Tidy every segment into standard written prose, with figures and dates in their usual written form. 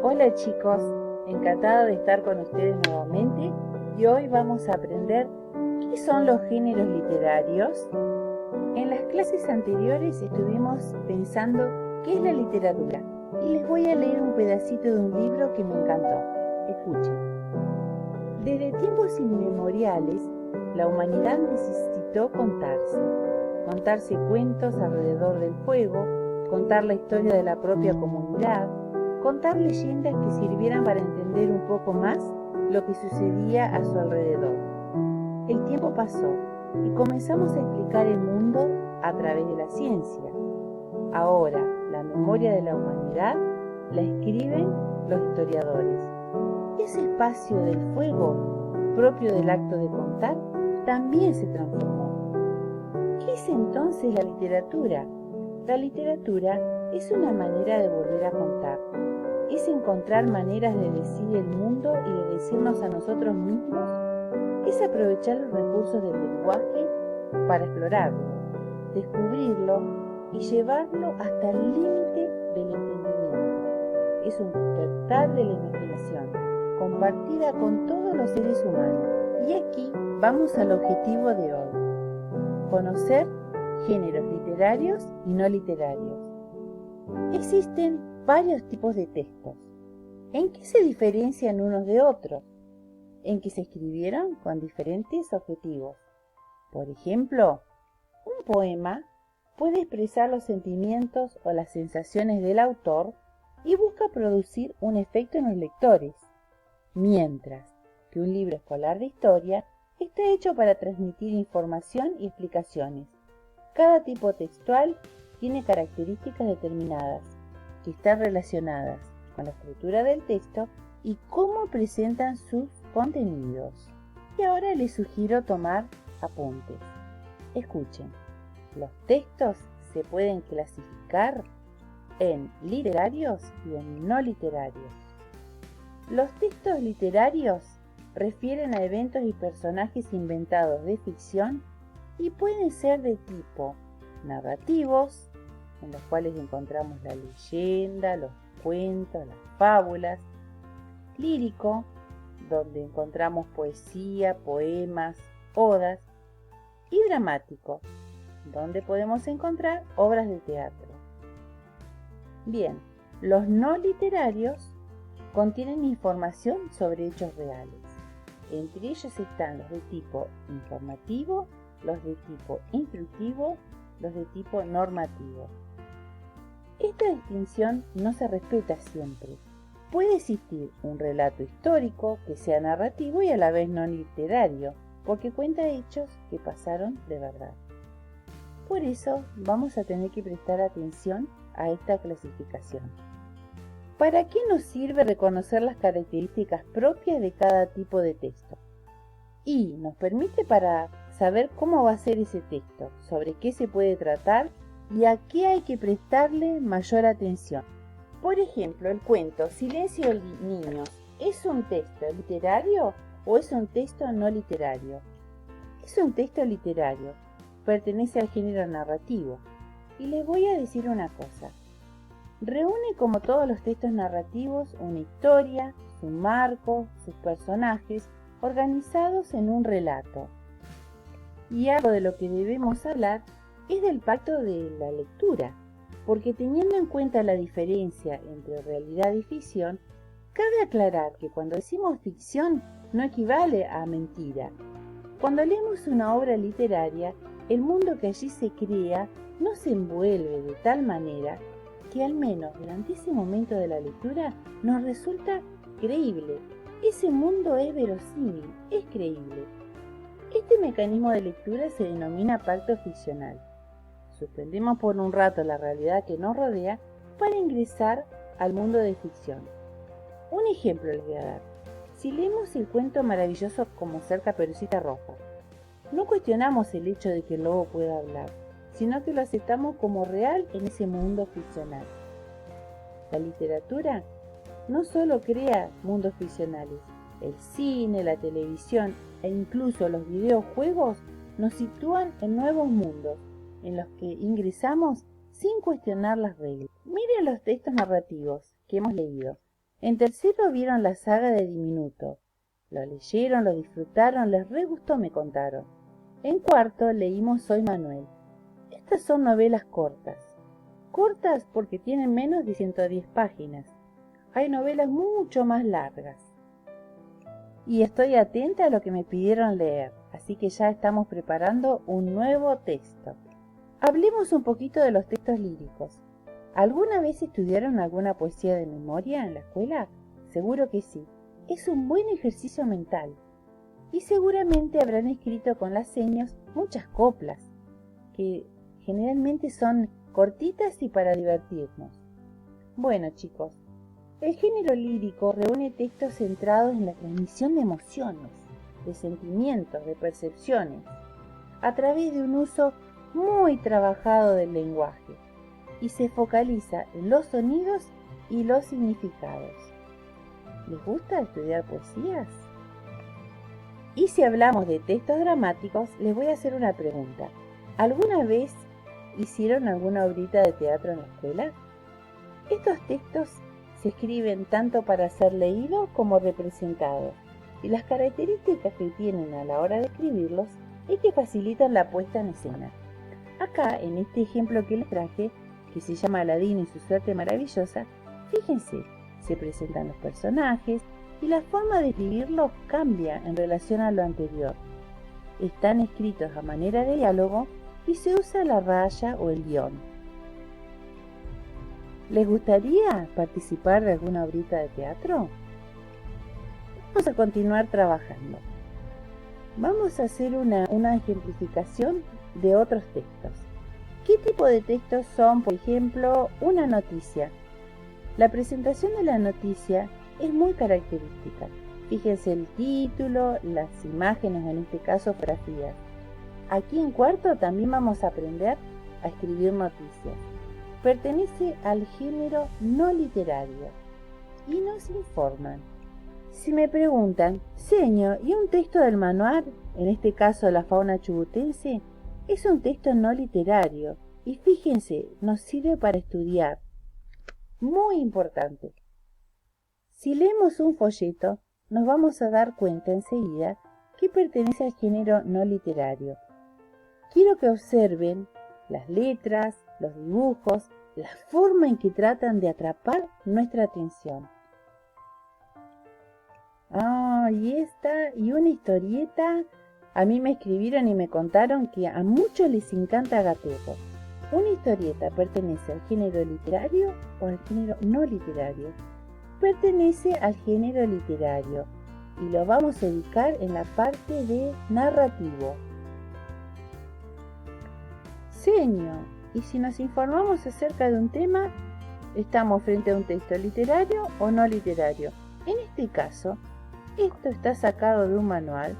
Hola chicos, encantada de estar con ustedes nuevamente y hoy vamos a aprender qué son los géneros literarios. En las clases anteriores estuvimos pensando qué es la literatura y les voy a leer un pedacito de un libro que me encantó. Escuchen. Desde tiempos inmemoriales, la humanidad necesitó contarse cuentos alrededor del fuego, contar la historia de la propia comunidad, contar leyendas que sirvieran para entender un poco más lo que sucedía a su alrededor. El tiempo pasó y comenzamos a explicar el mundo a través de la ciencia. Ahora, la memoria de la humanidad la escriben los historiadores. Ese espacio del fuego, propio del acto de contar, también se transformó. ¿Qué es entonces la literatura? La literatura es una manera de volver a contar. Es encontrar maneras de decir el mundo y de decirnos a nosotros mismos. Es aprovechar los recursos del lenguaje para explorarlo, descubrirlo y llevarlo hasta el límite del entendimiento. Es un despertar de la imaginación, compartida con todos los seres humanos. Y aquí vamos al objetivo de hoy: conocer géneros literarios y no literarios. Existen varios tipos de textos. ¿En qué se diferencian unos de otros? En que se escribieron con diferentes objetivos. Por ejemplo, un poema puede expresar los sentimientos o las sensaciones del autor y busca producir un efecto en los lectores, mientras que un libro escolar de historia está hecho para transmitir información y explicaciones. Cada tipo textual tiene características determinadas que están relacionadas con la estructura del texto y cómo presentan sus contenidos. Y ahora les sugiero tomar apuntes. Escuchen, los textos se pueden clasificar en literarios y en no literarios. Los textos literarios refieren a eventos y personajes inventados de ficción y pueden ser de tipo narrativos, en los cuales encontramos la leyenda, los cuentos, las fábulas; lírico, donde encontramos poesía, poemas, odas; y dramático, donde podemos encontrar obras de teatro. Bien, los no literarios contienen información sobre hechos reales. Entre ellos están los de tipo informativo, los de tipo instructivo, los de tipo normativo. Esta distinción no se respeta siempre. Puede existir un relato histórico que sea narrativo y a la vez no literario, porque cuenta hechos que pasaron de verdad. Por eso vamos a tener que prestar atención a esta clasificación. ¿Para qué nos sirve reconocer las características propias de cada tipo de texto? Y nos permite para saber cómo va a ser ese texto, sobre qué se puede tratar y a qué hay que prestarle mayor atención. Por ejemplo, el cuento Silencio de niños, ¿es un texto literario o es un texto no literario? Es un texto literario, pertenece al género narrativo. Y les voy a decir una cosa: reúne, como todos los textos narrativos, una historia, su marco, sus personajes, organizados en un relato. Y algo de lo que debemos hablar es del pacto de la lectura, porque teniendo en cuenta la diferencia entre realidad y ficción, cabe aclarar que cuando decimos ficción no equivale a mentira. Cuando leemos una obra literaria, el mundo que allí se crea no se envuelve de tal manera que al menos durante ese momento de la lectura nos resulta creíble. Ese mundo es verosímil, es creíble. Este mecanismo de lectura se denomina pacto ficcional. Suspendemos por un rato la realidad que nos rodea para ingresar al mundo de ficción. Un ejemplo les voy a dar. Si leemos el cuento maravilloso Cómo ser Caperucita Roja, no cuestionamos el hecho de que el lobo pueda hablar, sino que lo aceptamos como real en ese mundo ficcional. La literatura no solo crea mundos ficcionales, el cine, la televisión e incluso los videojuegos nos sitúan en nuevos mundos en los que ingresamos sin cuestionar las reglas. Miren los textos narrativos que hemos leído. En tercero vieron la saga de Diminuto. Lo leyeron, lo disfrutaron, les re gustó, me contaron. En cuarto leímos Soy Manuel. Estas son novelas cortas. Cortas porque tienen menos de 110 páginas. Hay novelas mucho más largas. Y estoy atenta a lo que me pidieron leer, así que ya estamos preparando un nuevo texto. Hablemos un poquito de los textos líricos. ¿Alguna vez estudiaron alguna poesía de memoria en la escuela? Seguro que sí. Es un buen ejercicio mental. Y seguramente habrán escrito con las señas muchas coplas, que generalmente son cortitas y para divertirnos. Bueno, chicos, el género lírico reúne textos centrados en la transmisión de emociones, de sentimientos, de percepciones, a través de un uso muy trabajado del lenguaje, y se focaliza en los sonidos y los significados. ¿Les gusta estudiar poesías? Y si hablamos de textos dramáticos, les voy a hacer una pregunta. ¿Alguna vez hicieron alguna obrita de teatro en la escuela? Estos textos se escriben tanto para ser leídos como representados, y las características que tienen a la hora de escribirlos es que facilitan la puesta en escena. Acá, en este ejemplo que les traje, que se llama Aladino y su suerte maravillosa, fíjense, se presentan los personajes y la forma de escribirlos cambia en relación a lo anterior. Están escritos a manera de diálogo y se usa la raya o el guión. ¿Les gustaría participar de alguna obrita de teatro? Vamos a continuar trabajando. Vamos a hacer una ejemplificación de otros textos. ¿Qué tipo de textos son, por ejemplo, una noticia? La presentación de la noticia es muy característica. Fíjense el título, las imágenes, en este caso fotografías. Aquí en cuarto también vamos a aprender a escribir noticias. Pertenece al género no literario y nos informan. Si me preguntan, señor, ¿y un texto del manual, en este caso la fauna chubutense? Es un texto no literario y fíjense, nos sirve para estudiar. Muy importante. Si leemos un folleto, nos vamos a dar cuenta enseguida que pertenece al género no literario. Quiero que observen las letras, los dibujos, la forma en que tratan de atrapar nuestra atención. Y una historieta. A mí me escribieron y me contaron que a muchos les encanta Gatejo. ¿Una historieta pertenece al género literario o al género no literario? Pertenece al género literario y lo vamos a ubicar en la parte de narrativo. Señor, y si nos informamos acerca de un tema, ¿estamos frente a un texto literario o no literario? En este caso, esto está sacado de un manual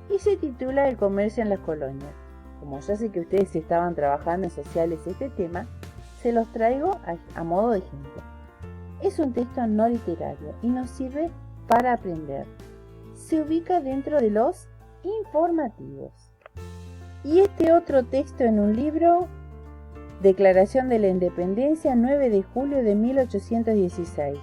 y se titula El comercio en las colonias. Como ya sé que ustedes estaban trabajando en sociales este tema, se los traigo a modo de ejemplo. Es un texto no literario y nos sirve para aprender. Se ubica dentro de los informativos. Y este otro texto en un libro, Declaración de la Independencia, 9 de julio de 1816.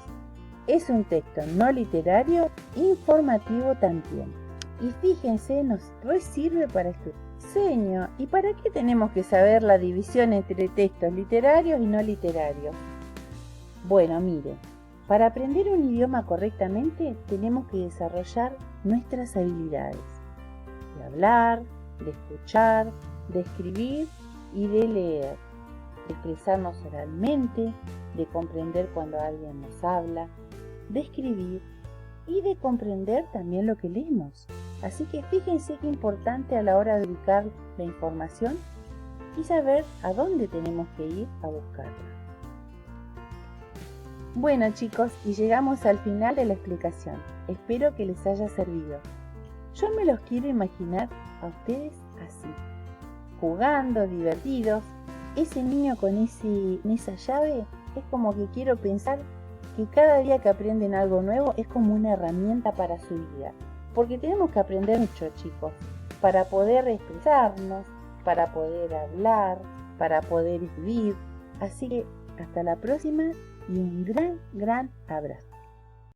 Es un texto no literario, informativo también. Y fíjense, nos sirve para estudiar. Señor, ¿y para qué tenemos que saber la división entre textos literarios y no literarios? Bueno, miren, para aprender un idioma correctamente tenemos que desarrollar nuestras habilidades de hablar, de escuchar, de escribir y de leer, de expresarnos oralmente, de comprender cuando alguien nos habla, de escribir y de comprender también lo que leemos. Así que fíjense qué importante a la hora de ubicar la información y saber a dónde tenemos que ir a buscarla. Bueno, chicos, y llegamos al final de la explicación. Espero que les haya servido. Yo me los quiero imaginar a ustedes así, jugando, divertidos. Ese niño con esa llave es como que quiero pensar que cada día que aprenden algo nuevo es como una herramienta para su vida. Porque tenemos que aprender mucho, chicos, para poder expresarnos, para poder hablar, para poder vivir. Así que hasta la próxima y un gran abrazo.